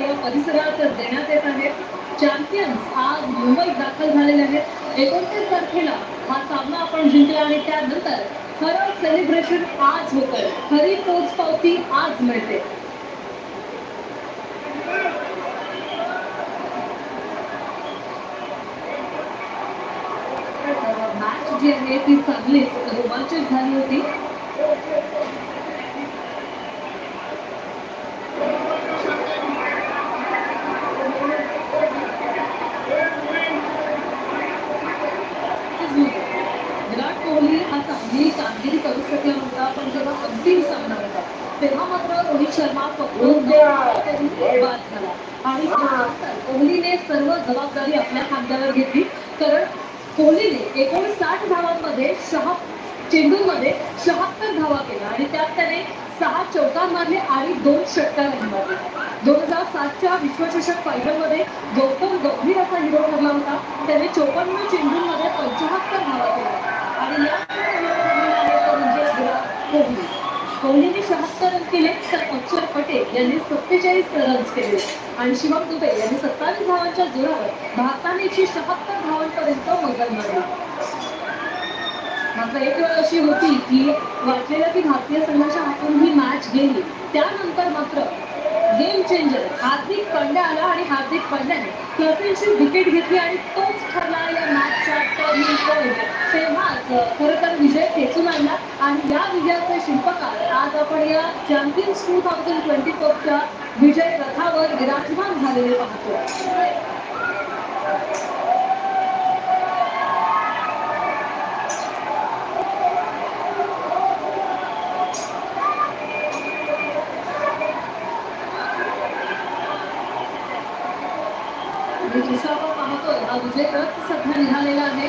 या परिसरात देण्यात येत आहे। चॅम्पियन्स आज मुंबईत दाखल झालेले आहेत। 29 तारखेला हा सामना आपण जिंकला आणि त्यानंतर खरं सेलिब्रेशन आज होतंय, खरी पोचपावती आज मिळते। मॅच जी आहे ती चांगलीच रोमांचक झाली होती। विराट कोहली हा चांगली कामगिरी करू शकला नव्हता, पण जेव्हा अंतिम सामना होता तेव्हा मात्र रोहित शर्मा बाद झाला आणि कोहलीने सर्व जबाबदारी आपल्या खांद्यावर घेतली। कारण कोहलीने 59 धावांमध्ये 6 चेंडूंमध्ये 76 धावा केल्या आणि त्यात त्याने 6 चौकार मारले आणि 2 षटकार मारले। 2007च्या विश्वचषक फायनलमध्ये गौतम गंभीर असा हिरो ठरला होता। त्याने 54 चेंडूंमध्ये 75 धावा केल्या आणि या कोहली कोहलीने 76 रन केले तर अक्षर पटेल यांनी 47 रन्स केले आणि शिवम दुबे यांनी 27 धावांच्या जोरावर भारताने 176 धावांपर्यंत मजल मारली। मात्र एक वेळ अशी होती की वाटलेलं की भारतीय संघाच्या हातून ही मॅच गेली, त्यानंतर मात्र गेम चेंजर हार्दिक पांड्या आला आणि हार्दिक पांड्याने क्लसेनची विकेट घेतली आणि तोच ठरला या मॅचचा टर्निंग पॉइंट। तेव्हाच खरं तर विजय खेचून आणला आणि या विजयाचे शिल्पकार आज आपण या चॅम्पियन्स 2024च्या विजय रथावर विराजमान झालेले पाहतो। आपण पाहतोय हा विजय रथ सध्या निघालेला आहे।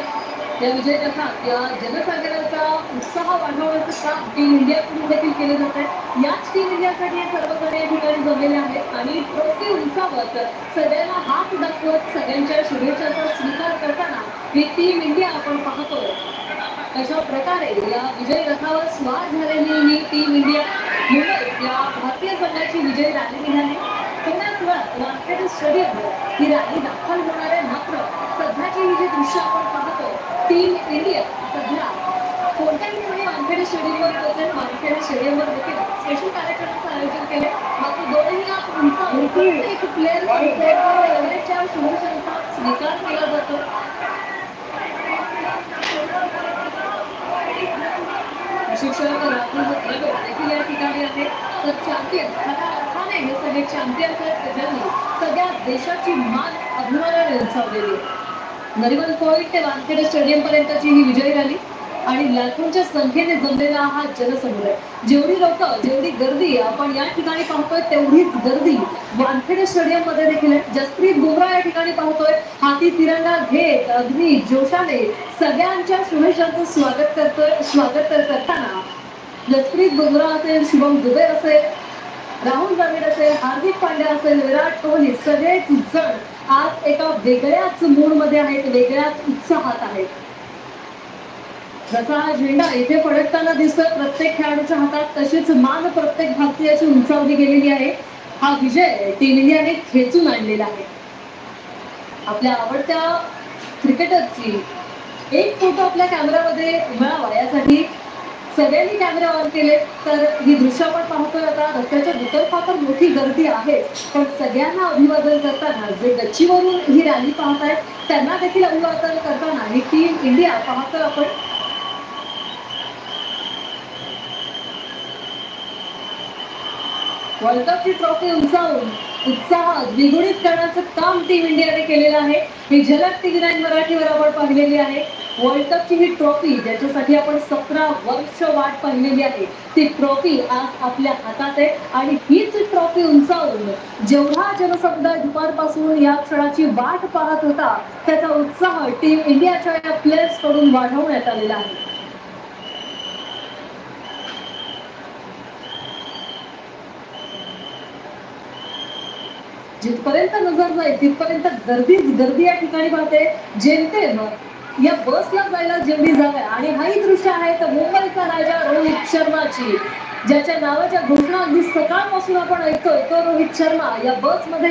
या विजय रथात या जनसागराचा उत्साह वाढवण्याचं काम टीम इंडियाकडून देखील केले जात आहे। याच टीम इंडियासाठी सर्वजण या ठिकाणी जमलेले आहेत आणि ट्रॉफी उंचावत सगळ्यांना हात दाखवत सगळ्यांच्या शुभेच्छांचा स्वीकार करताना ही टीम इंडिया आपण पाहतोय। अशा प्रकारे या विजय रथावर स्वार झालेली ही टीम इंडिया मुंबईत या भारतीय संघाची विजय रॅली निघाली। थोड्याच वेळात वानखेडे स्टेडियमवर ही रॅली दाखल होणार आहे। मात्र सध्याची ही जी दृश्य आपण पाहतो टीम इंडिया सध्या कोणत्याही ठिकाणी वानखेडे स्टेडियमवर पोहोचेल। वानखेडे स्टेडियमवर देखील स्पेशल कार्यक्रमाचं आयोजन केले। मात्र दोन्ही एक प्लेअरच्या शुभेच्छांचा स्वीकार केला जातो। प्रशिक्षक राहुल द्रविड देखील या ठिकाणी आहे। तर चॅम्पियन्स खऱ्या अर्थाने हे सगळे चॅम्पियन्स आहेत ज्यांनी सगळ्या देशाची मान अभिमानाने उंचावलेली आहे। नरिमन पॉइंट ते वानखेडे स्टेडियम पर्यंतची ही विजय रॅली आणि लाखोंच्या संख्येने जमलेला हा जनसमुदाय। जेवढी लोक जेवढी गर्दी आपण या ठिकाणी पाहतोय तेवढीच गर्दी वानखेडे स्टेडियम मध्ये देखील आहे। जसप्रीत बुमराह या ठिकाणी पाहतोय हाती तिरंगा घेत अगदी जोशाने सगळ्यांच्या शुभेच्छांचं स्वागत करताना जसप्रीत बुमराह असेल, शिवम दुबे असेल, राहुल द्रविड असेल, हार्दिक पांड्या असेल, विराट कोहली सगळेच जण आज एका वेगळ्याच मूड मध्ये आहेत, वेगळ्याच उत्साहात आहेत। जसा हा झेंडा इथे फडकताना दिसतोय प्रत्येक खेळाडूच्या हातात, तशीच मान प्रत्येक भारतीयाची उंचावली गेलेली आहे। हा विजय टीम इंडियाने खेचून आणलेला आहे। आपल्या आवडत्या क्रिकेटरची एक फोटो आपल्या कॅमेरामध्ये मिळावा यासाठी सगळ्यांनी कॅमेरा ऑन केले। तर ही दृश्य आपण पाहतोय आता रस्त्याच्या दुतर्फा तर मोठी गर्दी आहे, पण सगळ्यांना अभिवादन करताना जे गच्चीवरून ही रॅली पाहत आहेत त्यांना देखील अभिवादन करताना ही टीम इंडिया पाहतोय आपण। वर्ल्ड कपची ट्रॉफी उंचावून उत्साह द्विगुणित करण्याचं काम टीम इंडियाने केलेलं आहे। ही झलक TV9 मराठीवर आपण पाहिलेली आहे। वर्ल्ड कपची ही ट्रॉफी ज्याच्यासाठी आपण 17 वर्ष वाट पाहिलेली आहे ती ट्रॉफी आज आपल्या हातात आहे आणि हीच ट्रॉफी उंचावून जेवढा जनसमुदाय दुपारपासून या क्षणाची वाट पाहत होता त्याचा उत्साह टीम इंडियाच्या या प्लेयर्स कडून वाढवण्यात आलेला आहे। जिथपर्यंत नजर जाईल तिथपर्यंत गर्दीच गर्दी या ठिकाणी पाहते। जेमतेम या बसला जायला जेवढी जागा आणि हाही दृश्य आहे तर मुंबईचा राजा रोहित शर्माची, ज्याच्या नावाच्या घोषणा अगदी सकाळपासून आपण ऐकतोय तो रोहित शर्मा या बसमध्ये